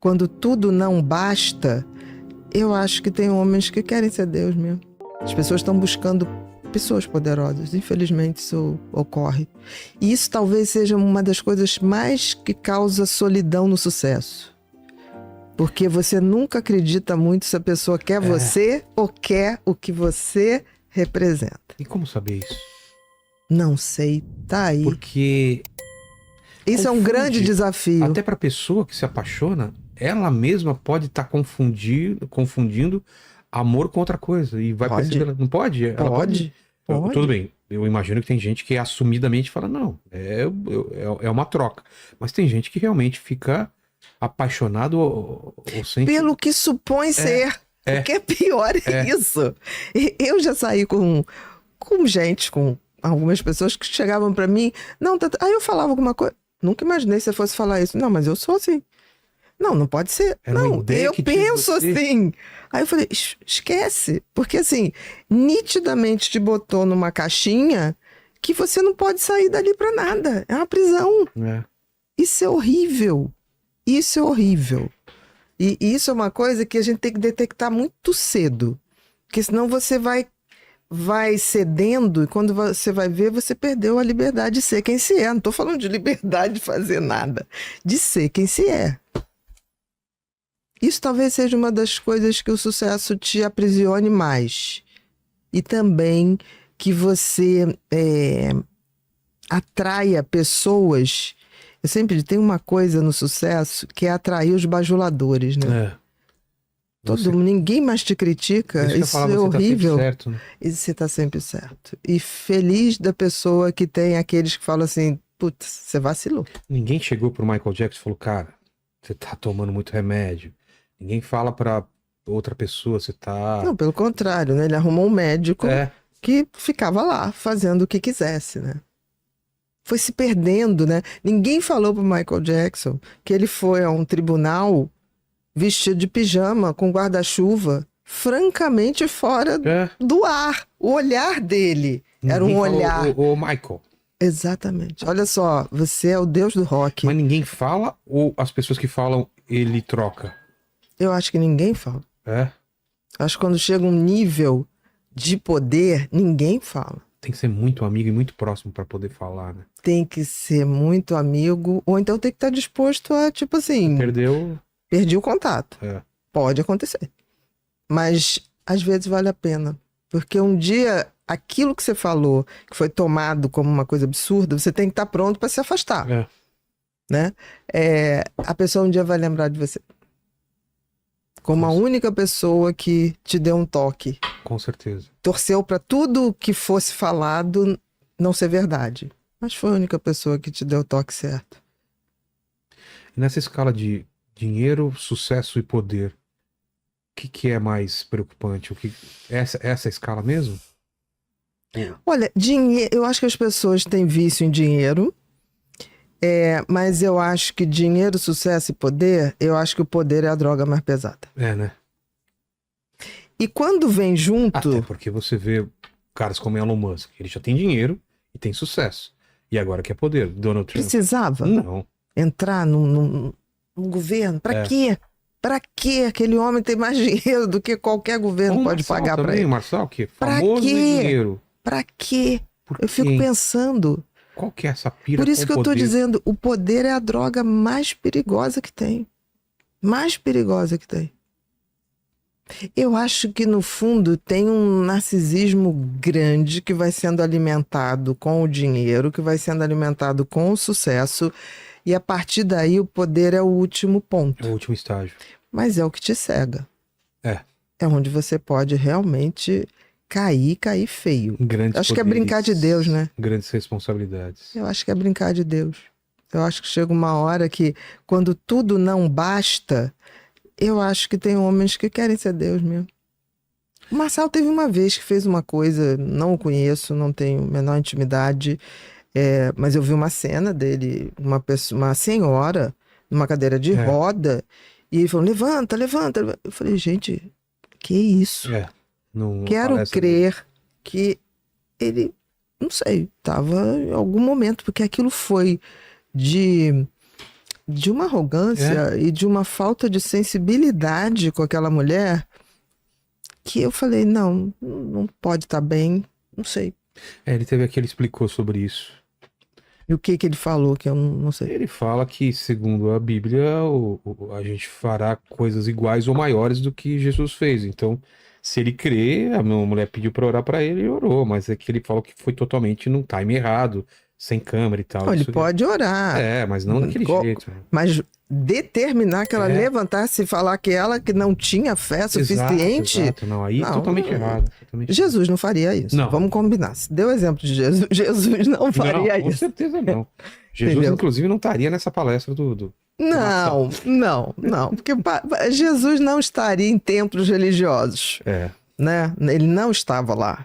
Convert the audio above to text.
quando tudo não basta, eu acho que tem homens que querem ser Deus mesmo. As pessoas estão buscando pessoas poderosas. Infelizmente isso ocorre. E isso talvez seja uma das coisas mais que causa solidão no sucesso. Porque você nunca acredita muito se a pessoa quer você ou quer o que você representa. E como saber isso? Não sei, tá aí. Porque isso é um grande desafio. Até para a pessoa que se apaixona, ela mesma pode estar confundindo amor com outra coisa. E vai perceber. Não pode? Ela pode. Tudo bem. Eu imagino que tem gente que assumidamente fala, não, é uma troca. Mas tem gente que realmente fica apaixonado ou sente... Pelo que supõe ser. O que é pior é isso. Eu já saí com gente, com algumas pessoas que chegavam pra mim. Não, aí eu falava alguma coisa. Nunca imaginei que você fosse falar isso. Não, mas eu sou assim. Não pode ser. Não, eu penso assim. Aí eu falei, esquece. Porque assim, nitidamente te botou numa caixinha que você não pode sair dali pra nada. É uma prisão. Isso é horrível. Isso é horrível. E isso é uma coisa que a gente tem que detectar muito cedo. Porque senão você vai cedendo e quando você vai ver, você perdeu a liberdade de ser quem se é. Não estou falando de liberdade de fazer nada. De ser quem se é. Isso talvez seja uma das coisas que o sucesso te aprisione mais. E também que você atraia pessoas. Eu sempre tenho uma coisa no sucesso que é atrair os bajuladores, né? Ninguém mais te critica. Isso é horrível. Tá sempre certo, né? E você tá sempre certo. E feliz da pessoa que tem aqueles que falam assim, putz, você vacilou. Ninguém chegou pro Michael Jackson e falou, cara, você tá tomando muito remédio. Ninguém fala pra outra pessoa, você tá... Não, pelo contrário, né? Ele arrumou um médico que ficava lá, fazendo o que quisesse, né? Foi se perdendo, né? Ninguém falou pro Michael Jackson que ele foi a um tribunal vestido de pijama, com guarda-chuva, francamente fora do ar. O olhar dele era um olhar... O Michael. Exatamente. Olha só, você é o deus do rock. Mas ninguém fala ou as pessoas que falam, ele troca? Eu acho que ninguém fala. Acho que quando chega um nível de poder, ninguém fala. Tem que ser muito amigo e muito próximo para poder falar, né? Tem que ser muito amigo, ou então tem que estar disposto a, tipo assim... Perdi o contato. Pode acontecer. Mas, às vezes, vale a pena. Porque um dia, aquilo que você falou, que foi tomado como uma coisa absurda, você tem que estar pronto para se afastar. Né? A pessoa um dia vai lembrar de você. Como a única pessoa que te deu um toque. Com certeza. Torceu para tudo que fosse falado não ser verdade. Mas foi a única pessoa que te deu o toque certo. E nessa escala de dinheiro, sucesso e poder, o que é mais preocupante? Essa escala mesmo? Olha, eu acho que as pessoas têm vício em dinheiro. Mas eu acho que dinheiro, sucesso e poder, eu acho que o poder é a droga mais pesada. Né? E quando vem junto... Até porque você vê caras como Elon Musk, ele já tem dinheiro e tem sucesso. E agora quer poder. Donald Trump. Precisava não entrar num governo? Pra quê? Pra quê? Aquele homem tem mais dinheiro do que qualquer governo pode pagar pra ele. Marçal, que é famoso e dinheiro. Pra quê? Eu fico pensando... Qual que é essa pira? Por isso que eu tô dizendo, o poder é a droga mais perigosa que tem. Mais perigosa que tem. Eu acho que no fundo tem um narcisismo grande que vai sendo alimentado com o dinheiro, que vai sendo alimentado com o sucesso, e a partir daí o poder é o último ponto. É o último estágio. Mas é o que te cega. É onde você pode realmente... cair feio. Acho que é brincar de Deus, né? Grandes responsabilidades. Eu acho que é brincar de Deus. Eu acho que chega uma hora que, quando tudo não basta, eu acho que tem homens que querem ser Deus mesmo. O Marçal teve uma vez que fez uma coisa, não o conheço, não tenho a menor intimidade, mas eu vi uma cena dele, uma senhora, numa cadeira de roda, e ele falou, levanta, levanta. Eu falei, gente, que isso? Quero crer que ele, não sei, estava em algum momento, porque aquilo foi de de uma arrogância e de uma falta de sensibilidade com aquela mulher, que eu falei, não pode estar bem, não sei. Ele teve aqui, ele explicou sobre isso. E o que ele falou, que eu não sei? Ele fala que, segundo a Bíblia, a gente fará coisas iguais ou maiores do que Jesus fez. Então, se ele crê, a minha mulher pediu para orar para ele e orou, mas é que ele falou que foi totalmente num time errado, sem câmera e tal. Não, ele pode orar. Mas não daquele jeito. Mas determinar que ela levantasse e falar que ela que não tinha fé suficiente... Exato. Não, aí totalmente errado. Jesus não faria isso. Não. Vamos combinar. Se deu exemplo de Jesus, Jesus não faria isso. Com certeza não. Jesus, entendeu? Inclusive, não estaria nessa palestra do... Não. Porque Jesus não estaria em templos religiosos. Né? Ele não estava lá.